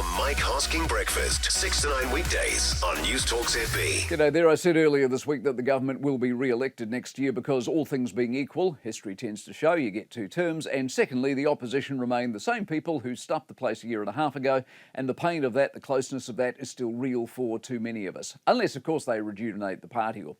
The Mike Hosking Breakfast, 6 to 9 weekdays on Newstalk ZB. G'day there. I said earlier this week that the government will be re-elected next year because all things being equal, history tends to show you get two terms, and secondly, the opposition remain the same people who stuffed the place a year and a half ago, and the pain of that, the closeness of that is still real for too many of us. Unless, of course, they rejuvenate the party or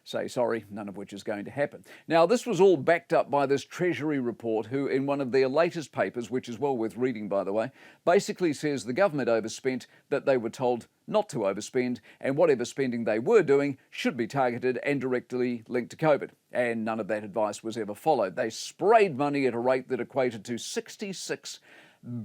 say sorry, none of which is going to happen. Now, this was all backed up by this Treasury report who, in one of their latest papers, which is well worth reading, by the way, basically says the government overspent, that they were told not to overspend, and whatever spending they were doing should be targeted and directly linked to COVID. And none of that advice was ever followed. They sprayed money at a rate that equated to $66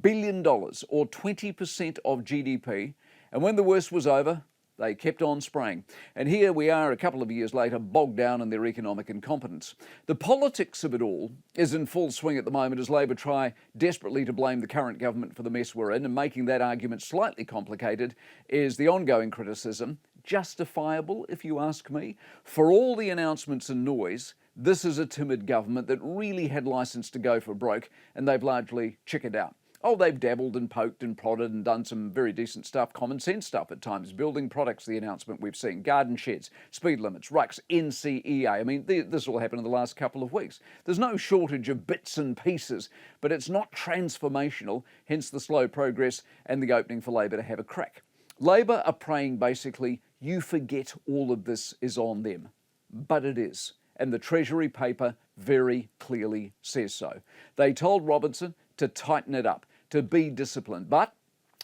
billion, or 20% of GDP, and when the worst was over, they kept on spraying. And here we are a couple of years later, bogged down in their economic incompetence. The politics of it all is in full swing at the moment as Labor try desperately to blame the current government for the mess we're in, and making that argument slightly complicated is the ongoing criticism, justifiable if you ask me. For all the announcements and noise, this is a timid government that really had license to go for broke, and they've largely chickened out. Oh, they've dabbled and poked and prodded and done some very decent stuff, common sense stuff at times. Building products, the announcement we've seen, garden sheds, speed limits, rucks, NCEA. I mean, this all happened in the last couple of weeks. There's no shortage of bits and pieces, but it's not transformational, hence the slow progress and the opening for Labor to have a crack. Labor are praying basically, you forget all of this is on them. But it is. And the Treasury paper very clearly says so. They told Robertson to tighten it up, to be disciplined. But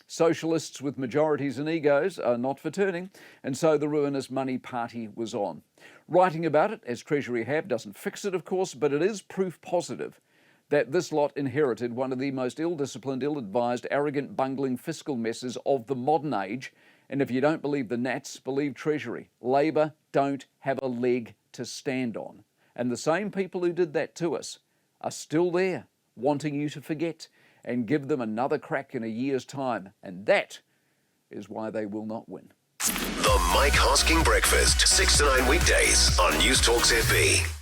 socialists with majorities and egos are not for turning, and so the ruinous money party was on. Writing about it, as Treasury have, doesn't fix it, of course, but it is proof positive that this lot inherited one of the most ill-disciplined, ill-advised, arrogant, bungling fiscal messes of the modern age. And if you don't believe the Nats, believe Treasury. Labor don't have a leg to stand on. And the same people who did that to us are still there, wanting you to forget and give them another crack in a year's time. And that is why they will not win. The Mike Hosking Breakfast, 6 to 9 weekdays on Newstalk ZB.